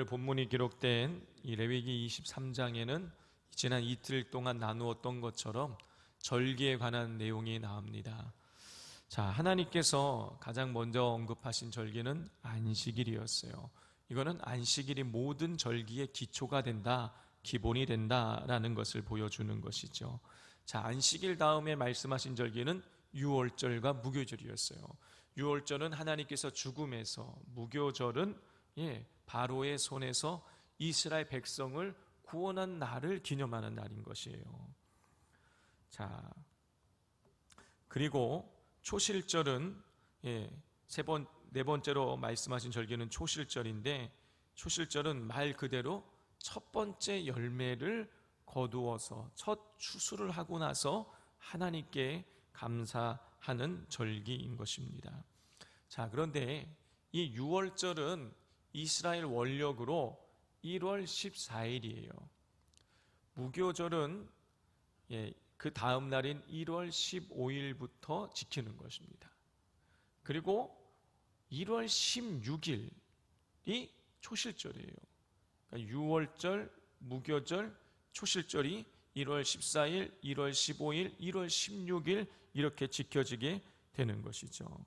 오늘 본문이 기록된 이 레위기 23장에는 지난 이틀 동안 나누었던 것처럼 절기에 관한 내용이 나옵니다. 자, 하나님께서 가장 먼저 언급하신 절기는 안식일이었어요. 이거는 안식일이 모든 절기의 기초가 된다, 기본이 된다라는 것을 보여주는 것이죠. 자, 안식일 다음에 말씀하신 절기는 유월절과 무교절이었어요. 유월절은 하나님께서 죽음에서, 무교절은 바로의 손에서 이스라엘 백성을 구원한 날을 기념하는 날인 것이에요. 자, 그리고 초실절은 네 번째로 말씀하신 절기는 초실절인데, 초실절은 말 그대로 첫 번째 열매를 거두어서 첫 추수를 하고 나서 하나님께 감사하는 절기인 것입니다. 자, 그런데 이 유월절은 이스라엘 원력으로 1월 14일이에요. 무교절은 그 다음 날인 1월 15일부터 지키는 것입니다. 그리고 1월 16일이 초실절이에요. 그러니까 유월절, 무교절, 초실절이 1월 14일, 1월 15일, 1월 16일 이렇게 지켜지게 되는 것이죠.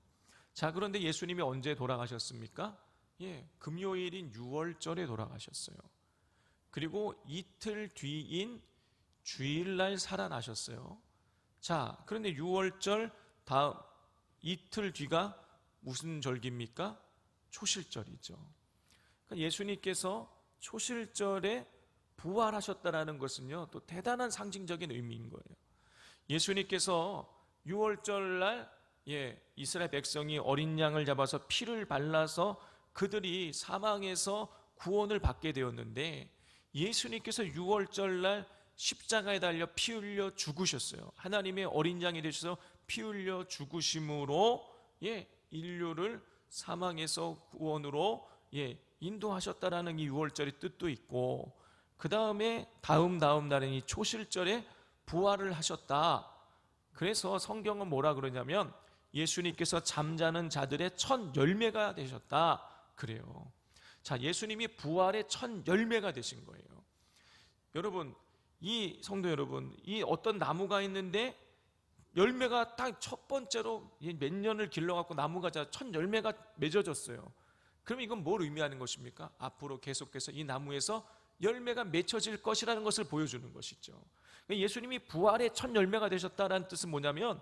자, 그런데 예수님이 언제 돌아가셨습니까? 금요일인 유월절에 돌아가셨어요. 그리고 이틀 뒤인 주일날 살아나셨어요. 자, 그런데 유월절 다음 이틀 뒤가 무슨 절기입니까? 초실절이죠. 그러니까 예수님께서 초실절에 부활하셨다라는 것은요, 또 대단한 상징적인 의미인 거예요. 예수님께서 유월절날 이스라엘 백성이 어린 양을 잡아서 피를 발라서 그들이 사망에서 구원을 받게 되었는데, 예수님께서 유월절날 십자가에 달려 피 흘려 죽으셨어요. 하나님의 어린 양이 되셔서 피 흘려 죽으심으로 인류를 사망에서 구원으로 인도하셨다라는 이 유월절의 뜻도 있고, 그 다음에 다음 날인 이 초실절에 부활을 하셨다. 그래서 성경은 뭐라 그러냐면 예수님께서 잠자는 자들의 첫 열매가 되셨다 그래요. 자, 예수님이 부활의 첫 열매가 되신 거예요. 여러분, 이 성도 여러분, 이 어떤 나무가 있는데 열매가 딱 첫 번째로 몇 년을 길러갖고 나무가 첫 열매가 맺어졌어요. 그럼 이건 뭘 의미하는 것입니까? 앞으로 계속해서 이 나무에서 열매가 맺혀질 것이라는 것을 보여주는 것이죠. 예수님이 부활의 첫 열매가 되셨다는 뜻은 뭐냐면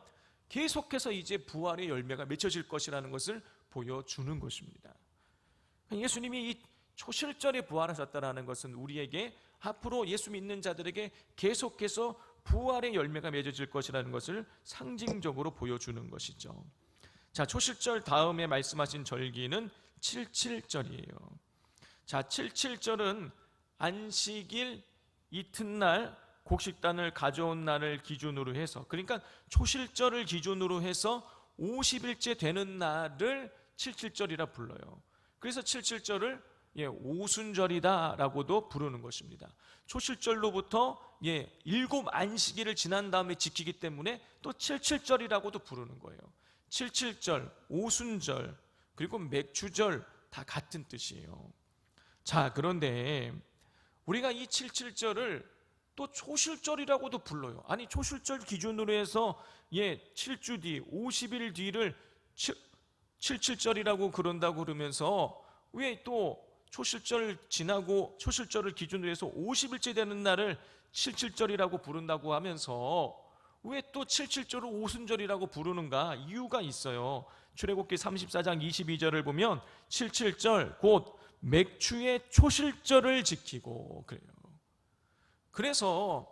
계속해서 이제 부활의 열매가 맺혀질 것이라는 것을 보여주는 것입니다. 예수님이 이 초실절에 부활하셨다는 것은 우리에게 앞으로 예수 믿는 자들에게 계속해서 부활의 열매가 맺어질 것이라는 것을 상징적으로 보여주는 것이죠. 자, 초실절 다음에 말씀하신 절기는 칠칠절이에요. 자, 칠칠절은 안식일 이튿날 곡식단을 가져온 날을 기준으로 해서, 그러니까 초실절을 기준으로 해서 50일째 되는 날을 칠칠절이라 불러요. 그래서 칠칠절을 오순절이다라고도 부르는 것입니다. 초실절로부터 7 안식일을 지난 다음에 지키기 때문에 또 칠칠절이라고도 부르는 거예요. 칠칠절, 오순절, 그리고 맥추절 다 같은 뜻이에요. 자, 그런데 우리가 이 칠칠절을 또 초실절이라고도 불러요. 아니, 초실절 기준으로 해서 7주 뒤, 50일 뒤를 칠칠절이라고 그런다고 그러면서 왜 또 초실절 지나고 초실절을 기준으로 해서 50일째 되는 날을 칠칠절이라고 부른다고 하면서 왜 또 칠칠절을 오순절이라고 부르는가? 이유가 있어요. 출애굽기 34장 22절을 보면 칠칠절 곧 맥추의 초실절을 지키고 그래요. 그래서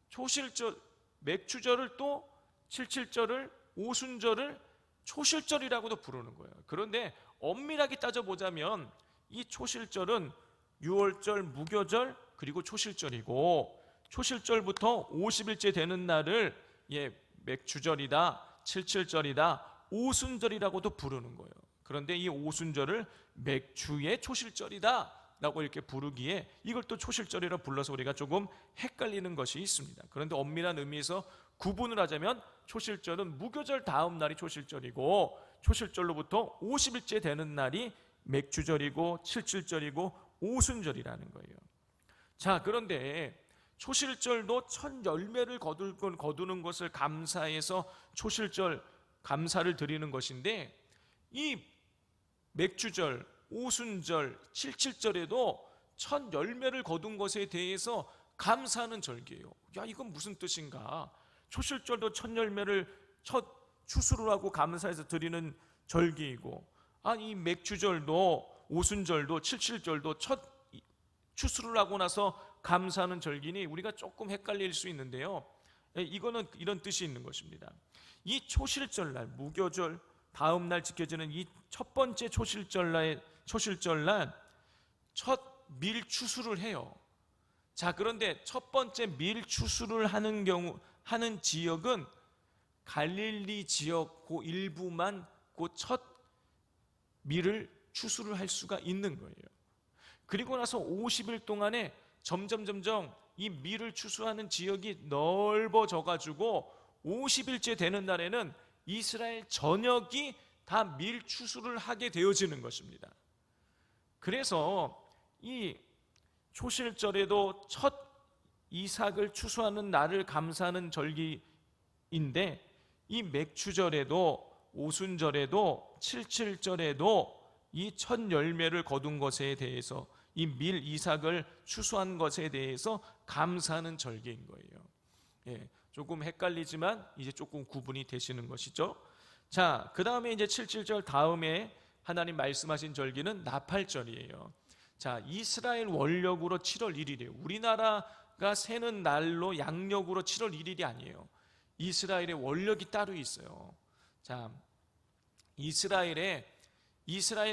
초실절, 맥추절을 또 칠칠절을, 오순절을 초실절이라고도 부르는 거예요. 그런데 엄밀하게 따져보자면 이 초실절은 유월절, 무교절, 그리고 초실절이고, 초실절부터 50일째 되는 날을 맥추절이다, 칠칠절이다, 오순절이라고도 부르는 거예요. 그런데 이 오순절을 맥추의 초실절이다 라고 이렇게 부르기에 이걸 또 초실절이라 불러서 우리가 조금 헷갈리는 것이 있습니다. 그런데 엄밀한 의미에서 구분을 하자면 초실절은 무교절 다음 날이 초실절이고, 초실절로부터 50일째 되는 날이 맥추절이고 칠칠절이고 오순절이라는 거예요. 자, 그런데 초실절도 첫 열매를 거두는 것을 감사해서 초실절 감사를 드리는 것인데, 이 맥주절, 오순절, 칠칠절에도 첫 열매를 거둔 것에 대해서 감사하는 절기예요. 야, 이건 무슨 뜻인가? 초실절도 첫 열매를 첫 추수를 하고 감사해서 드리는 절기이고, 이 맥주절도 오순절도 칠칠절도 첫 추수를 하고 나서 감사하는 절기니 우리가 조금 헷갈릴 수 있는데요, 이거는 이런 뜻이 있는 것입니다. 이 초실절날, 무교절 다음 날 지켜지는 이 첫 번째 초실절날 첫 밀추수를 해요. 자, 그런데 첫 번째 밀추수를 하는 지역은 갈릴리 지역 그 일부만 그 첫 밀을 추수를 할 수가 있는 거예요. 그리고 나서 50일 동안에 점점 이 밀을 추수하는 지역이 넓어져 가지고 50일째 되는 날에는 이스라엘 전역이 다 밀 추수를 하게 되어지는 것입니다. 그래서 이 초실절에도 첫 이삭을 추수하는 날을 감사하는 절기인데, 이 맥추절에도 오순절에도 칠칠절에도 이 첫 열매를 거둔 것에 대해서, 이 밀 이삭을 추수한 것에 대해서 감사하는 절기인 거예요. 조금 헷갈리지만 이제 조금 구분이 되시는 것이죠. 자, 그 다음에 이제 칠칠절 다음에 하나님 말씀하신 절기는 나팔절이에요. 자, 이스라엘 원력으로 7월 1일이에요. 우리나라가 세는 날로 양력으로 7월 1일이 아니에요. 이스라엘의 원력이 따로 있어요. 자, 이스라엘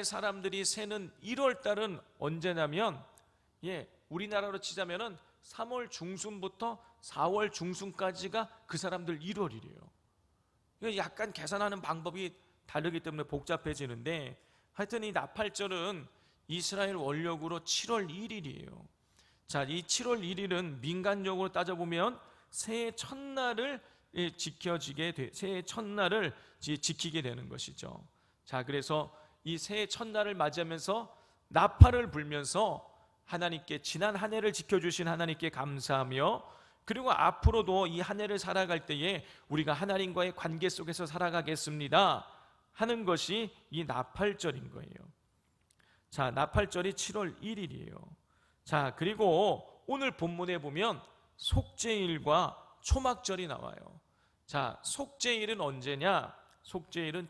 사람들이 세는 1월 달은 언제냐면, 우리나라로 치자면은 3월 중순부터 4월 중순까지가 그 사람들 1월이래요. 약간 계산하는 방법이 다르기 때문에 복잡해지는데, 하여튼 이 나팔절은 이스라엘 원력으로 7월 1일이에요. 자, 이 7월 1일은 민간적으로 따져보면 새해 첫날을 지키게 되는 것이죠. 자, 그래서 이 새해 첫날을 맞이하면서 나팔을 불면서 하나님께, 지난 한 해를 지켜주신 하나님께 감사하며, 그리고 앞으로도 이 한 해를 살아갈 때에 우리가 하나님과의 관계 속에서 살아가겠습니다 하는 것이 이 나팔절인 거예요. 자, 나팔절이 7월 1일이에요. 자, 그리고 오늘 본문에 보면 속죄일과 초막절이 나와요. 자, 속죄일은 언제냐? 속죄일은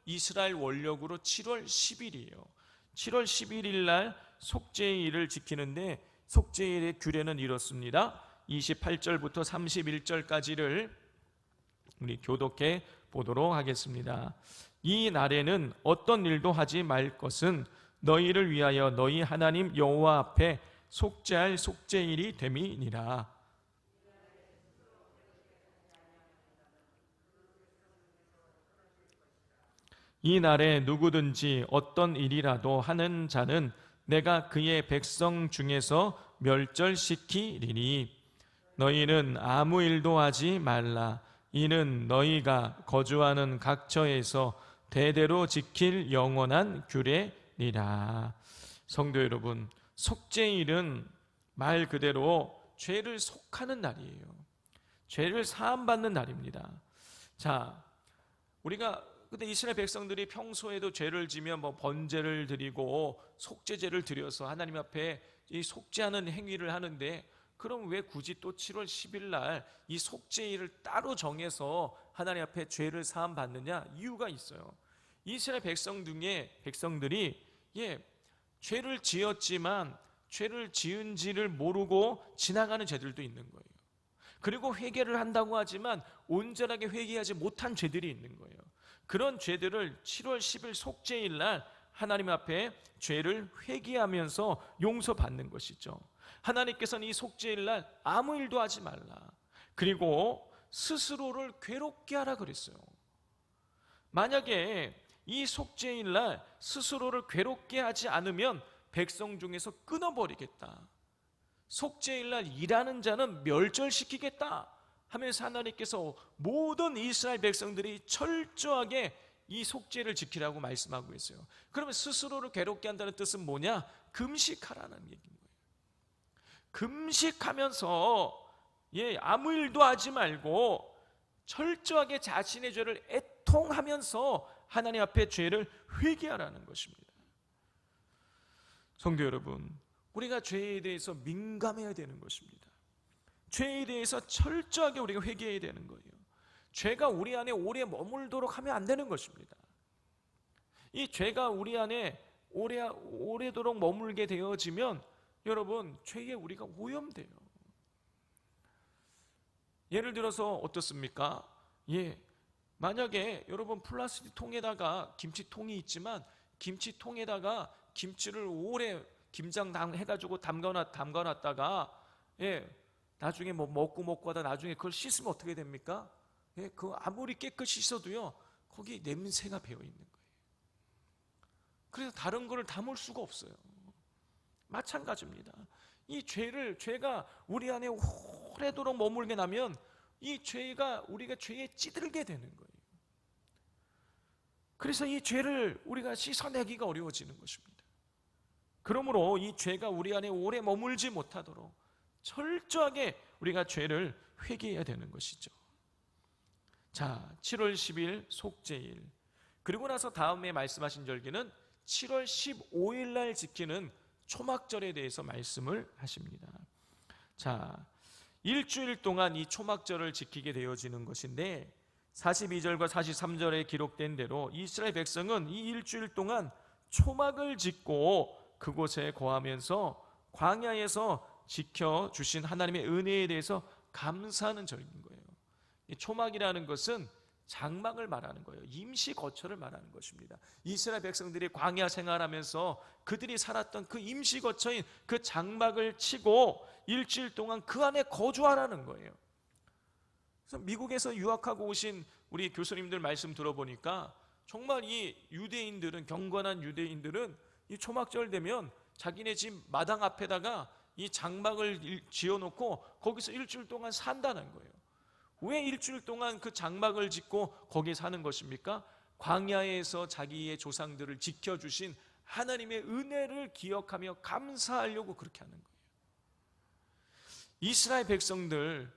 이스라엘 원력으로 7월 10일이에요. 7월 11일 날 속죄일을 지키는데, 속죄일의 규례는 이렇습니다. 28절부터 31절까지를 우리 교독해 보도록 하겠습니다. 이 날에는 어떤 일도 하지 말 것은 너희를 위하여 너희 하나님 여호와 앞에 속죄할 속죄일이 됨이니라. 이 날에 누구든지 어떤 일이라도 하는 자는 내가 그의 백성 중에서 멸절시키리니, 너희는 아무 일도 하지 말라. 이는 너희가 거주하는 각처에서 대대로 지킬 영원한 규례니라. 성도 여러분, 속죄일은 말 그대로 죄를 속하는 날이에요. 죄를 사함받는 날입니다. 자, 근데 이스라엘 백성들이 평소에도 죄를 지면 번제를 드리고 속죄제를 드려서 하나님 앞에 이 속죄하는 행위를 하는데, 그럼 왜 굳이 또 7월 10일 날 이 속죄일을 따로 정해서 하나님 앞에 죄를 사함 받느냐? 이유가 있어요. 이스라엘 백성들이 죄를 지었지만 죄를 지은지를 모르고 지나가는 죄들도 있는 거예요. 그리고 회개를 한다고 하지만 온전하게 회개하지 못한 죄들이 있는 거예요. 그런 죄들을 7월 10일 속죄일 날 하나님 앞에 죄를 회개하면서 용서받는 것이죠. 하나님께서는 이 속죄일 날 아무 일도 하지 말라, 그리고 스스로를 괴롭게 하라 그랬어요. 만약에 이 속죄일 날 스스로를 괴롭게 하지 않으면 백성 중에서 끊어버리겠다, 속죄일 날 일하는 자는 멸절시키겠다 하면서 하나님께서 모든 이스라엘 백성들이 철저하게 이 속죄를 지키라고 말씀하고 있어요. 그러면 스스로를 괴롭게 한다는 뜻은 뭐냐? 금식하라는 얘기인 거예요. 금식하면서 아무 일도 하지 말고 철저하게 자신의 죄를 애통하면서 하나님 앞에 죄를 회개하라는 것입니다. 성도 여러분, 우리가 죄에 대해서 민감해야 되는 것입니다. 죄에 대해서 철저하게 우리가 회개해야 되는 거예요. 죄가 우리 안에 오래 머물도록 하면 안 되는 것입니다. 이 죄가 우리 안에 오래도록 머물게 되어지면 여러분, 죄에 우리가 오염돼요. 예를 들어서 어떻습니까? 만약에 여러분 플라스틱 통에다가 김치통이 있지만 김치통에다가 김치를 오래 김장 해가지고 담가놨다가 나중에 뭐 먹고 하다 나중에 그걸 씻으면 어떻게 됩니까? 그 아무리 깨끗이 씻어도요 거기 냄새가 배어 있는 거예요. 그래서 다른 거를 담을 수가 없어요. 마찬가지입니다. 이 죄가 우리 안에 오래도록 머물게 나면 이 죄가 우리가 죄에 찌들게 되는 거예요. 그래서 이 죄를 우리가 씻어내기가 어려워지는 것입니다. 그러므로 이 죄가 우리 안에 오래 머물지 못하도록 철저하게 우리가 죄를 회개해야 되는 것이죠. 자, 7월 10일 속죄일, 그리고 나서 다음에 말씀하신 절기는 7월 15일 날 지키는 초막절에 대해서 말씀을 하십니다. 자, 일주일 동안 이 초막절을 지키게 되어지는 것인데 42절과 43절에 기록된 대로 이스라엘 백성은 이 일주일 동안 초막을 짓고 그곳에 거하면서 광야에서 지켜주신 하나님의 은혜에 대해서 감사하는 절기인 거예요. 이 초막이라는 것은 장막을 말하는 거예요. 임시 거처를 말하는 것입니다. 이스라엘 백성들이 광야 생활하면서 그들이 살았던 그 임시 거처인 그 장막을 치고 일주일 동안 그 안에 거주하라는 거예요. 그래서 미국에서 유학하고 오신 우리 교수님들 말씀 들어보니까 정말 이 유대인들은, 경건한 유대인들은 이 초막절 되면 자기네 집 마당 앞에다가 이 장막을 지어놓고 거기서 일주일 동안 산다는 거예요. 왜 일주일 동안 그 장막을 짓고 거기에 사는 것입니까? 광야에서 자기의 조상들을 지켜주신 하나님의 은혜를 기억하며 감사하려고 그렇게 하는 거예요. 이스라엘 백성들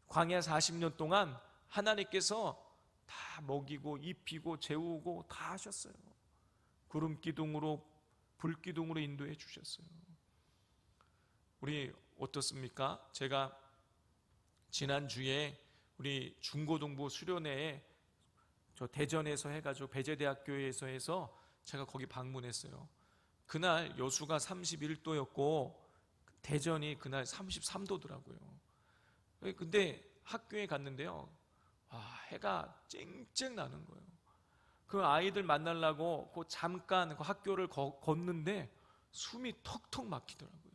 광야 40년 동안 하나님께서 다 먹이고 입히고 재우고 다 하셨어요. 구름 기둥으로 불 기둥으로 인도해 주셨어요. 우리 어떻습니까? 제가 지난주에 우리 중고등부 수련회에 저 대전에서 해가지고 배재대학교에서 해서 제가 거기 방문했어요. 그날 여수가 31도였고 대전이 그날 33도더라고요. 근데 학교에 갔는데요, 해가 쨍쨍 나는 거예요. 그 아이들 만나려고 잠깐 그 학교를 걷는데 숨이 턱턱 막히더라고요.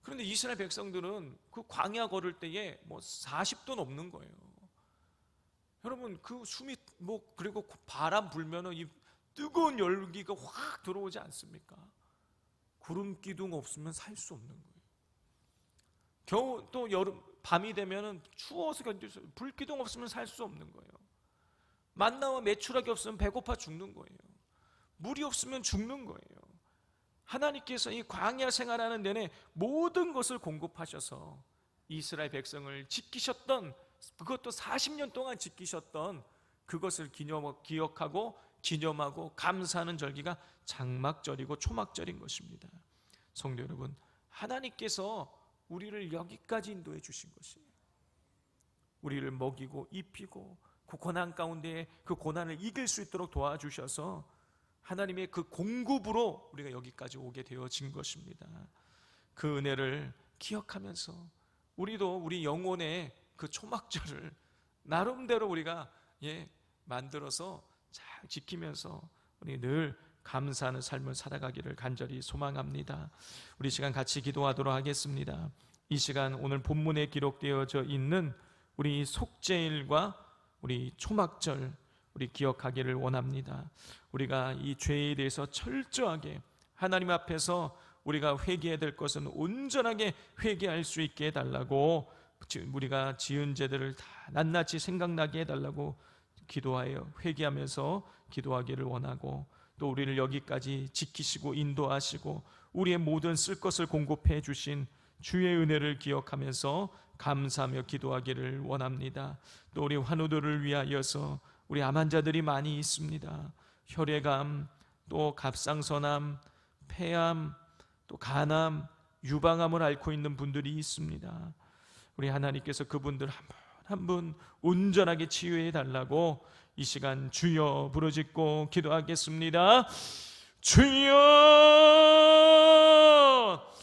그런데 이스라엘 백성들은 그 광야 걸을 때에 뭐 40도 넘는 거예요. 여러분, 그 숨이 그리고 바람 불면은 이 뜨거운 열기가 확 들어오지 않습니까? 구름 기둥 없으면 살 수 없는 거예요. 겨우 또 여름 밤이 되면은 추워서 견딜 수, 불 기둥 없으면 살 수 없는 거예요. 만나와 메추라기 없으면 배고파 죽는 거예요. 물이 없으면 죽는 거예요. 하나님께서 이 광야 생활하는 내내 모든 것을 공급하셔서 이스라엘 백성을 지키셨던, 그것도 40년 동안 지키셨던 그것을 기억하고 기념하고 감사하는 절기가 장막절이고 초막절인 것입니다. 성도 여러분, 하나님께서 우리를 여기까지 인도해 주신 것이에요. 우리를 먹이고 입히고 그 고난 가운데 그 고난을 이길 수 있도록 도와주셔서 하나님의 그 공급으로 우리가 여기까지 오게 되어진 것입니다. 그 은혜를 기억하면서 우리도 우리 영혼의 그 초막절을 나름대로 우리가 만들어서 잘 지키면서 우리 늘 감사하는 삶을 살아가기를 간절히 소망합니다. 우리 시간 같이 기도하도록 하겠습니다. 이 시간 오늘 본문에 기록되어져 있는 우리 속죄일과 우리 초막절 우리 기억하기를 원합니다. 우리가 이 죄에 대해서 철저하게 하나님 앞에서 우리가 회개해야 될 것은 온전하게 회개할 수 있게 해달라고, 우리가 지은 죄들을 다 낱낱이 생각나게 해달라고 기도하여 회개하면서 기도하기를 원하고, 또 우리를 여기까지 지키시고 인도하시고 우리의 모든 쓸 것을 공급해 주신 주의 은혜를 기억하면서 감사하며 기도하기를 원합니다. 또 우리 환우들을 위하여서 우리 암 환자들이 많이 있습니다. 혈액암, 또 갑상선암, 폐암, 또 간암, 유방암을 앓고 있는 분들이 있습니다. 우리 하나님께서 그분들 한 분 한 분 온전하게 치유해 달라고 이 시간 주여 부르짖고 기도하겠습니다. 주여